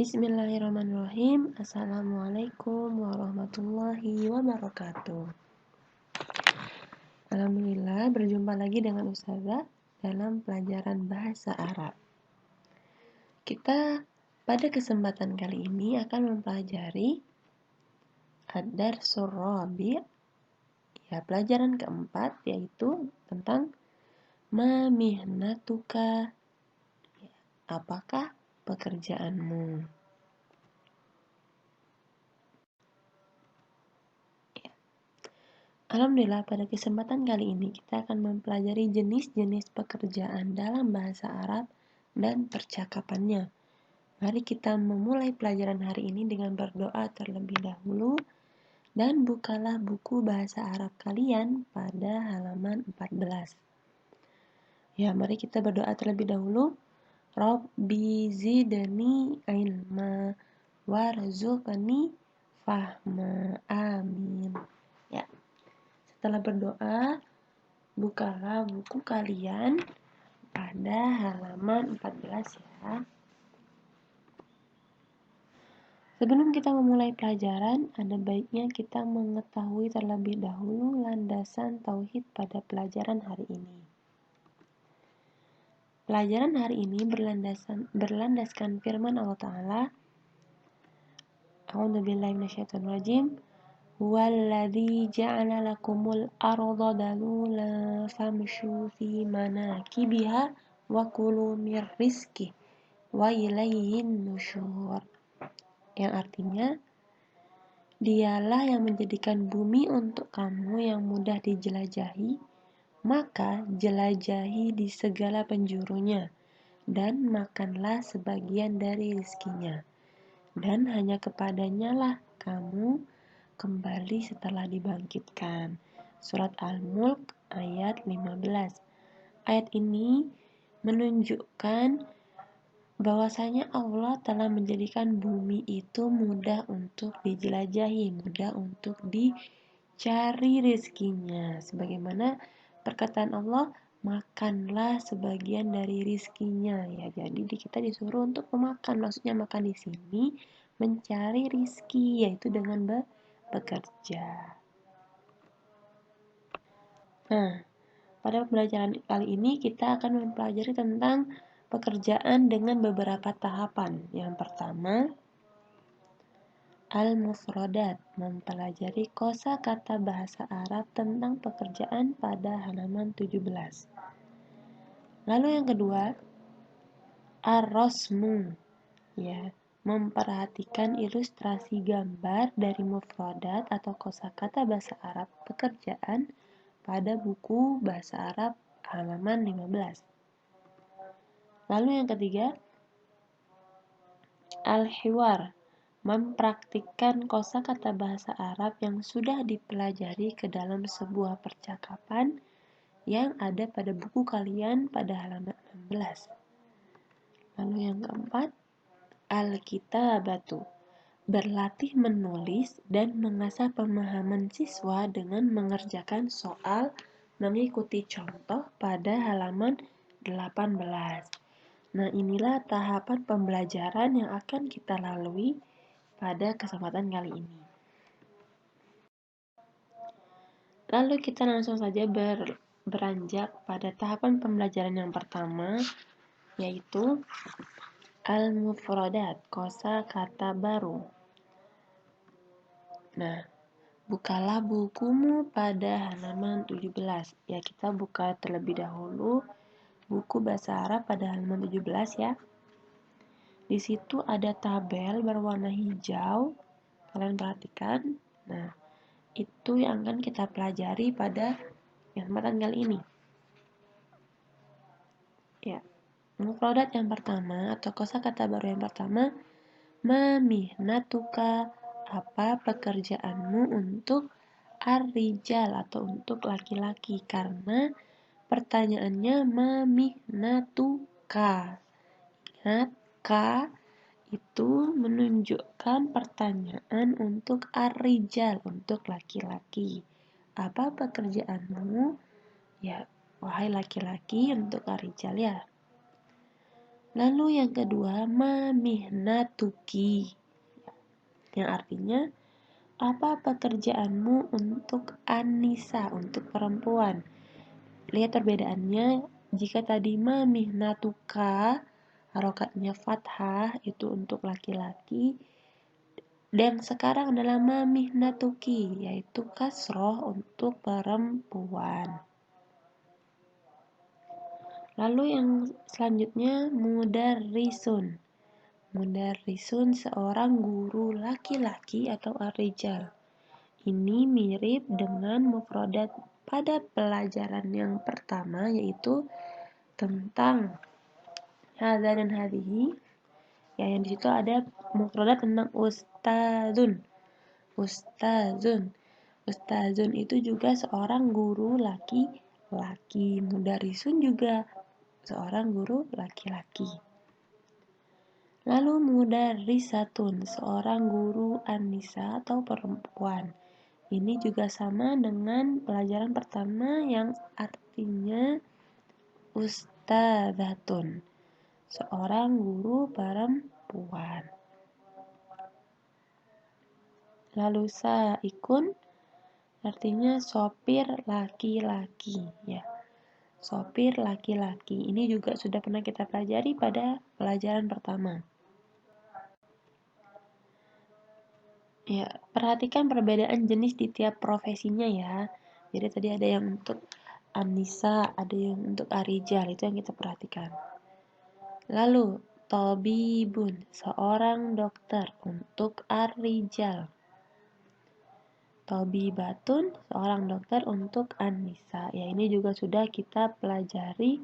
Bismillahirrahmanirrahim. Assalamualaikum warahmatullahi wabarakatuh. Alhamdulillah berjumpa lagi dengan Ustazah dalam pelajaran bahasa Arab. Kita pada kesempatan kali ini akan mempelajari Ad-Darsul Rabi', ya, pelajaran keempat, yaitu tentang Ma mihnatuka, apakah pekerjaanmu. Alhamdulillah, pada kesempatan kali ini kita akan mempelajari jenis-jenis pekerjaan dalam bahasa Arab dan percakapannya. Mari kita memulai pelajaran hari ini dengan berdoa terlebih dahulu, dan bukalah buku bahasa Arab kalian pada halaman 14. Ya, mari kita berdoa terlebih dahulu. Rabbi zidni ilma warzuqni fahma. Amin. Ya. Setelah berdoa, bukalah buku kalian pada halaman 14 ya. Sebelum kita memulai pelajaran, ada baiknya kita mengetahui terlebih dahulu landasan tauhid pada pelajaran hari ini. Pelajaran hari ini berlandaskan firman Allah Ta'ala, A'udzubillahi minasyaitonirrajim. Walladzi ja'ala lakumul arda dalula famshu fi manakibiha wa kulu mir rizqi wa ilaihin nusyur. Yang artinya, dialah yang menjadikan bumi untuk kamu yang mudah dijelajahi, maka jelajahi di segala penjurunya dan makanlah sebagian dari rizkinya, dan hanya kepadanya lah kamu kembali setelah dibangkitkan. Surat Al-Mulk ayat 15. Ayat ini menunjukkan bahwasanya Allah telah menjadikan bumi itu mudah untuk dijelajahi, mudah untuk dicari rezekinya. Sebagaimana perkataan Allah, makanlah sebagian dari rizkinya. Ya, jadi kita disuruh untuk memakan. Maksudnya makan di sini mencari rizki, yaitu dengan bekerja. Nah, pada pembelajaran kali ini kita akan mempelajari tentang pekerjaan dengan beberapa tahapan. Yang pertama, Al-Mufradat, mempelajari kosakata bahasa Arab tentang pekerjaan pada halaman 17. Lalu yang kedua, Ar-Rasmu, ya, memperhatikan ilustrasi gambar dari mufradat atau kosakata bahasa Arab pekerjaan pada buku bahasa Arab halaman 15. Lalu yang ketiga, Al-Hiwar, mempraktikkan kosakata bahasa Arab yang sudah dipelajari ke dalam sebuah percakapan yang ada pada buku kalian pada halaman 16. Lalu yang keempat, Al-Kitabatu, berlatih menulis dan mengasah pemahaman siswa dengan mengerjakan soal mengikuti contoh pada halaman 18. Nah, inilah tahapan pembelajaran yang akan kita lalui pada kesempatan kali ini. Lalu kita langsung saja beranjak pada tahapan pembelajaran yang pertama, yaitu Al-Mufradat, kosakata baru. Nah, bukalah bukumu pada halaman 17. Ya, kita buka terlebih dahulu buku bahasa Arab pada halaman 17 ya. Di situ ada tabel berwarna hijau. Kalian perhatikan. Nah, itu yang akan kita pelajari pada kesempatan kali ini. Ya. Mufradat yang pertama atau kosakata baru yang pertama, ma mihnatuka, apa pekerjaanmu untuk ar-rijal atau untuk laki-laki, karena pertanyaannya ma mihnatuka. Ingat, ka itu menunjukkan pertanyaan untuk ar-rijal, untuk laki-laki. Apa pekerjaanmu? Ya, wahai laki-laki, untuk ar-rijal ya. Lalu yang kedua, ma mihnatuki, yang artinya apa pekerjaanmu untuk Anissa, untuk perempuan. Lihat perbedaannya, jika tadi ma mihnatuka harokatnya fathah itu untuk laki-laki, dan sekarang adalah ma mihnatuki yaitu kasroh untuk perempuan. Lalu yang selanjutnya mudarrisun. Mudarrisun seorang guru laki-laki atau ar-rijal. Ini mirip dengan mufradat pada pelajaran yang pertama, yaitu tentang hadza dan hadhihi. Ya, yang di situ ada mufradat tentang ustazun. Ustazun. Ustazun itu juga seorang guru laki-laki. Mudarrisun juga seorang guru laki-laki. Lalu mudarrisatun, seorang guru Anissa atau perempuan. Ini juga sama dengan pelajaran pertama yang artinya ustadzatun, seorang guru perempuan. Lalu saikun artinya sopir laki-laki, ya. Sopir laki-laki. Ini juga sudah pernah kita pelajari pada pelajaran pertama. Ya, perhatikan perbedaan jenis di tiap profesinya ya. Jadi tadi ada yang untuk Anissa, ada yang untuk Arijal, itu yang kita perhatikan. Lalu, Tobibun, seorang dokter untuk Arijal. Tobibatun, seorang dokter untuk Anissa. Ya, ini juga sudah kita pelajari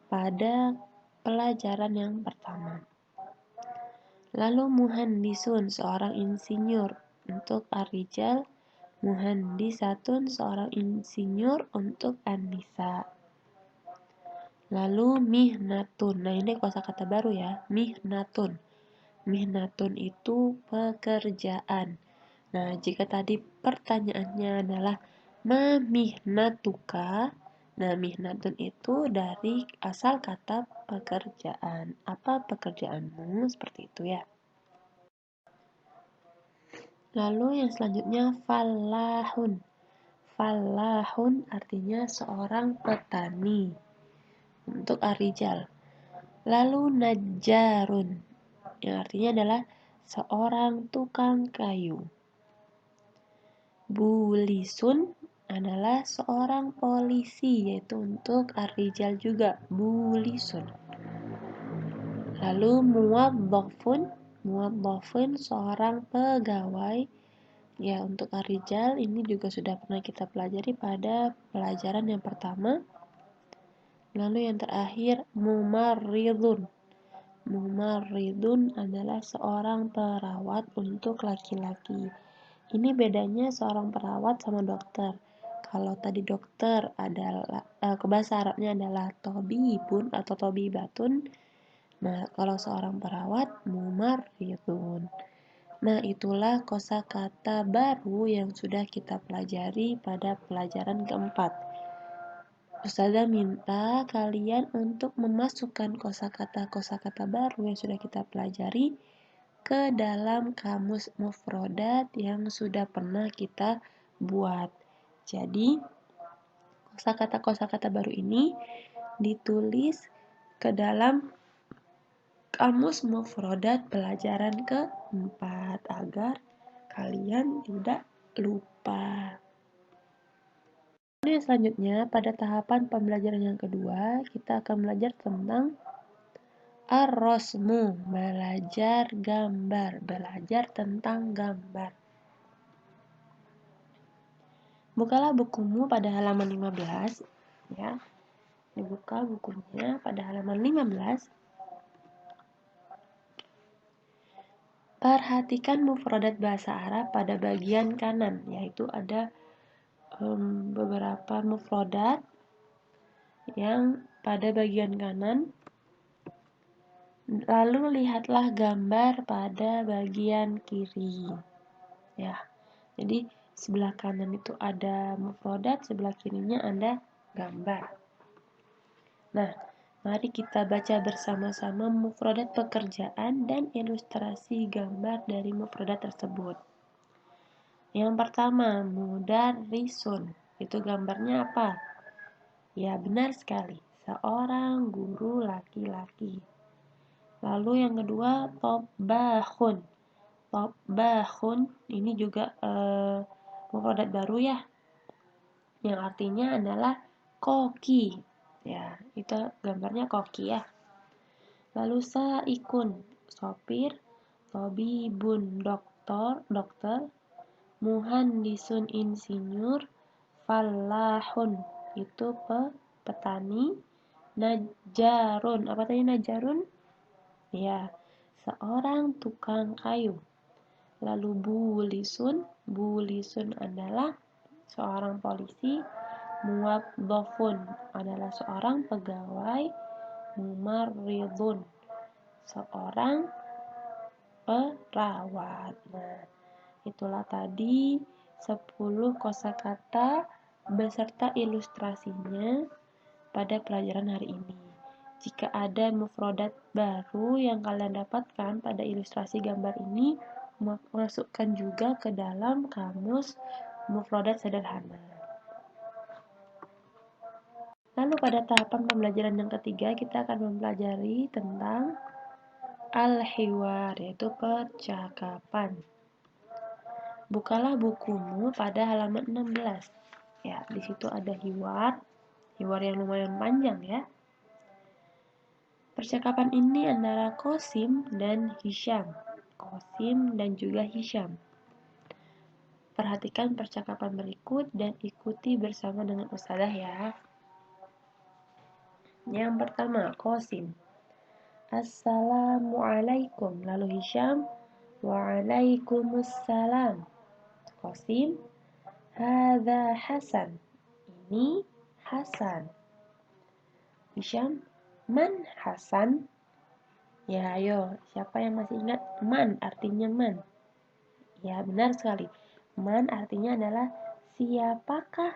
pada pelajaran yang pertama. Lalu muhandisun, seorang insinyur untuk Arijal. Muhandisatun, seorang insinyur untuk Anissa. Lalu mihnatun. Nah, ini kosakata baru ya, mihnatun. Mihnatun itu pekerjaan. Nah, jika tadi pertanyaannya adalah ma mihnatuka, nah mihnatun itu dari asal kata pekerjaan. Apa pekerjaanmu? Seperti itu ya. Lalu yang selanjutnya falahun. Falahun artinya seorang petani untuk Arijal. Lalu najjarun, yang artinya adalah seorang tukang kayu. Bulisun adalah seorang polisi, yaitu untuk Arijal juga, bulisun. Lalu muwaddafun seorang pegawai. Ya, untuk Arijal ini juga sudah pernah kita pelajari pada pelajaran yang pertama. Lalu yang terakhir mumarridun. Mumarridun adalah seorang perawat untuk laki-laki. Ini bedanya seorang perawat sama dokter. Kalau tadi dokter adalah bahasa Arabnya adalah tobibun atau tobibatun. Nah, kalau seorang perawat mumarridun. Nah, itulah kosakata baru yang sudah kita pelajari pada pelajaran keempat. Ustazah minta kalian untuk memasukkan kosakata baru yang sudah kita pelajari ke dalam kamus mufrodat yang sudah pernah kita buat. Jadi, kosakata baru ini ditulis ke dalam kamus mufrodat pelajaran keempat agar kalian tidak lupa. Yang selanjutnya, pada tahapan pembelajaran yang kedua, kita akan belajar tentang ar-rosmu, belajar gambar, belajar tentang gambar. Bukalah bukumu pada halaman 15, ya. Dibuka bukunya pada halaman 15. Perhatikan mufradat bahasa Arab pada bagian kanan, yaitu ada beberapa mufradat yang pada bagian kanan. Lalu lihatlah gambar pada bagian kiri. Ya. Jadi sebelah kanan itu ada mufradat, sebelah kirinya ada gambar. Nah, Mari kita baca bersama-sama mufradat pekerjaan dan ilustrasi gambar dari mufradat tersebut. Yang pertama, mudarrisun. Itu gambarnya apa? Ya, benar sekali. Seorang guru laki-laki. Lalu yang kedua, tobbahun. Tobbahun ini juga mufradat baru ya, yang artinya adalah koki. Ya, itu gambarnya koki ya. Lalu saikun, sopir. Tobibun, dokter. Muhandisun, insinyur. Falahun, itu petani. Najarun, apa tadi najarun? Ya, seorang tukang kayu. Lalu bulisun adalah seorang polisi. Muwaddafun adalah seorang pegawai. Mumarridun, seorang perawat. Nah, itulah tadi 10 kosakata beserta ilustrasinya pada pelajaran hari ini. Jika ada mufradat baru yang kalian dapatkan pada ilustrasi gambar ini, masukkan juga ke dalam kamus mufradat sederhana. Lalu pada tahapan pembelajaran yang ketiga, kita akan mempelajari tentang al-hiwar, yaitu percakapan. Bukalah bukumu pada halaman 16. Ya, di situ ada hiwar yang lumayan panjang ya. Percakapan ini antara Qasim dan Hisham. Qasim dan juga Hisham. Perhatikan percakapan berikut dan ikuti bersama dengan ustazah ya. Yang pertama, Qasim. Assalamualaikum. Lalu Hisham, waalaikumsalam. Qasim, hadza Hasan. Ini Hasan. Hisham, man Hasan? Ya, ayo, siapa yang masih ingat man artinya man? Ya, benar sekali. Man artinya adalah siapakah?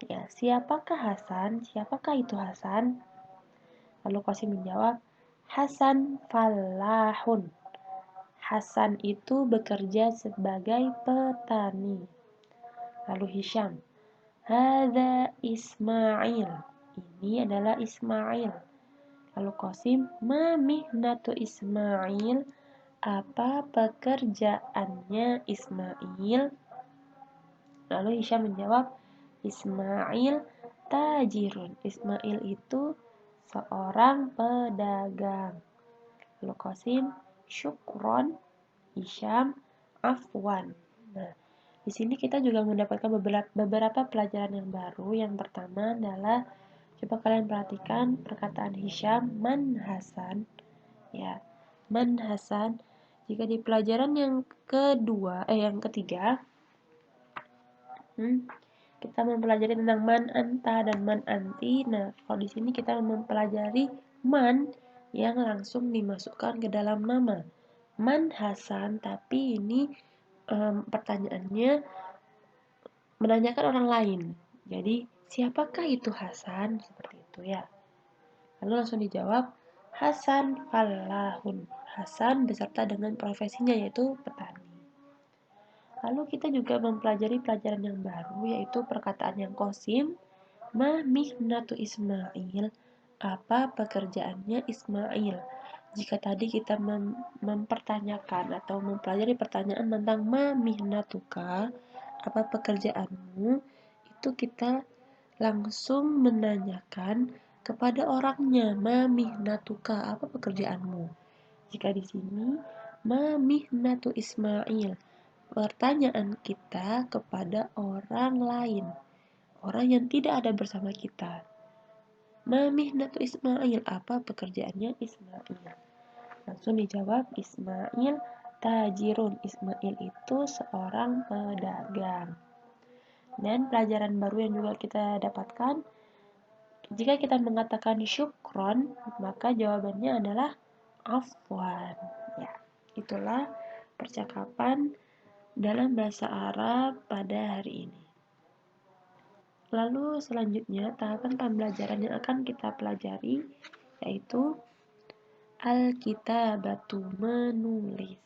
Ya, siapakah Hasan? Siapakah itu Hasan? Lalu Qasim menjawab, Hasan falahun. Hasan itu bekerja sebagai petani. Lalu Hisham, hadza Ismail. Ini adalah Ismail. Lalu Qasim, ma mihnatu Ismail? Apa pekerjaannya Ismail? Lalu Hisham menjawab, Ismail tajirun. Ismail itu seorang pedagang. Lalu Qasim, syukron. Hisham, afwan. Nah, di sini kita juga mendapatkan beberapa pelajaran yang baru. Yang pertama adalah, coba kalian perhatikan perkataan Hisham, man Hasan. Ya, man Hasan. Jika di pelajaran yang ketiga, kita mempelajari tentang man anta dan man anti. Nah, kalau di sini kita mempelajari man yang langsung dimasukkan ke dalam nama. Man Hasan, tapi ini pertanyaannya menanyakan orang lain. Jadi, siapakah itu Hasan? Seperti itu ya. Lalu langsung dijawab, Hasan falahun. Hasan beserta dengan profesinya yaitu petani. Lalu kita juga mempelajari pelajaran yang baru, yaitu perkataan yang Qasim, ma mihnatu Ismail? Apa pekerjaannya Ismail? Jika tadi kita mempertanyakan atau mempelajari pertanyaan tentang ma mihnatuka, apa pekerjaanmu, itu kita langsung menanyakan kepada orangnya, ma mihnatuka, apa pekerjaanmu? Jika di sini, ma mihnatu Ismail? Pertanyaan kita kepada orang lain, orang yang tidak ada bersama kita. Ma mihnatu Ismail? Apa pekerjaannya Ismail? Langsung dijawab, Ismail tajirun. Ismail itu seorang pedagang. Dan pelajaran baru yang juga kita dapatkan, jika kita mengatakan syukron, maka jawabannya adalah afwan. Ya, itulah percakapan dalam bahasa Arab pada hari ini. Lalu selanjutnya tahapan pembelajaran yang akan kita pelajari yaitu al-kitabatu, menulis.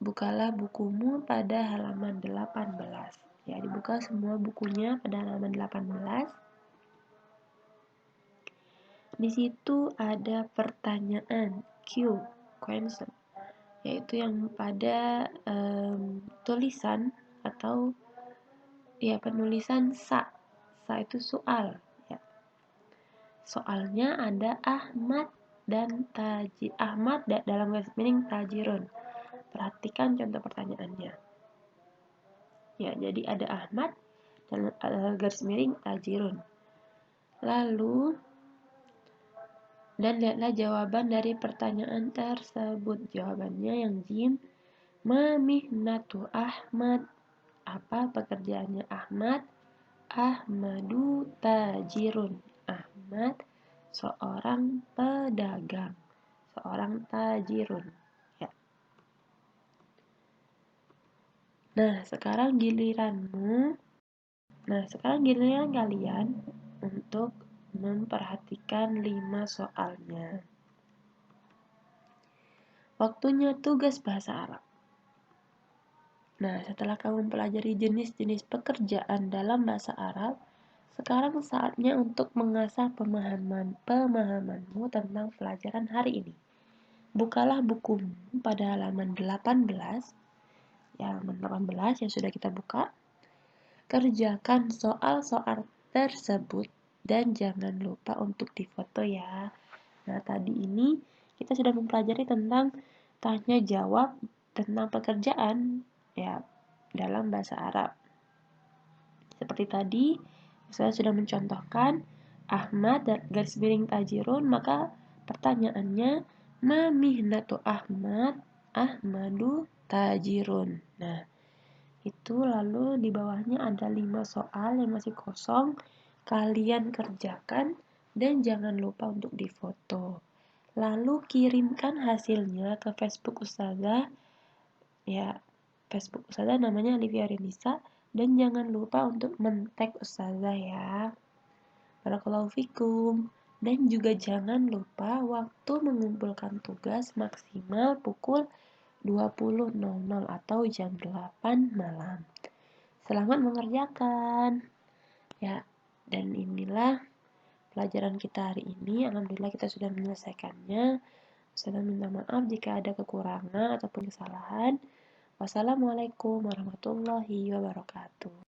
Bukalah bukumu pada halaman 18. Ya, dibuka semua bukunya pada halaman 18. Di situ ada pertanyaan Q, question, yaitu yang pada tulisan atau ya penulisan sa itu soal. Ya. Soalnya ada Ahmad dan Ahmad dalam garis miring Tajirun. Perhatikan contoh pertanyaannya. Ya, jadi ada Ahmad dan garis miring Tajirun. Lalu dan lihatlah jawaban dari pertanyaan tersebut. Jawabannya yang jim, ma mihnatu Ahmad. Apa pekerjaannya Ahmad? Ahmadu tajirun. Ahmad seorang pedagang, seorang tajirun. Ya. Nah, sekarang giliran kalian untuk memperhatikan 5 soalnya. Waktunya tugas bahasa Arab. Nah, setelah kamu mempelajari jenis-jenis pekerjaan dalam bahasa Arab, sekarang saatnya untuk mengasah pemahamanmu tentang pelajaran hari ini. Bukalah bukumu pada halaman 18. Ya, halaman 18 yang sudah kita buka. Kerjakan soal-soal tersebut dan jangan lupa untuk difoto ya. Nah, tadi ini kita sudah mempelajari tentang tanya jawab tentang pekerjaan ya dalam bahasa Arab. Seperti tadi, saya sudah mencontohkan Ahmad dan garis miring tajirun, maka pertanyaannya ma mihnatu Ahmad? Ahmadu tajirun. Nah, itu lalu di bawahnya ada 5 soal yang masih kosong. Kalian kerjakan dan jangan lupa untuk difoto. Lalu kirimkan hasilnya ke Facebook Ustazah. Ya, Facebook Ustazah namanya Olivia Renisa. Dan jangan lupa untuk men-tag Ustazah ya. Barakallahu fikum. Dan juga jangan lupa waktu mengumpulkan tugas maksimal pukul 20.00 atau jam 8 malam. Selamat mengerjakan. Ya, dan inilah pelajaran kita hari ini. Alhamdulillah kita sudah menyelesaikannya. Saya minta maaf jika ada kekurangan ataupun kesalahan. Wassalamualaikum warahmatullahi wabarakatuh.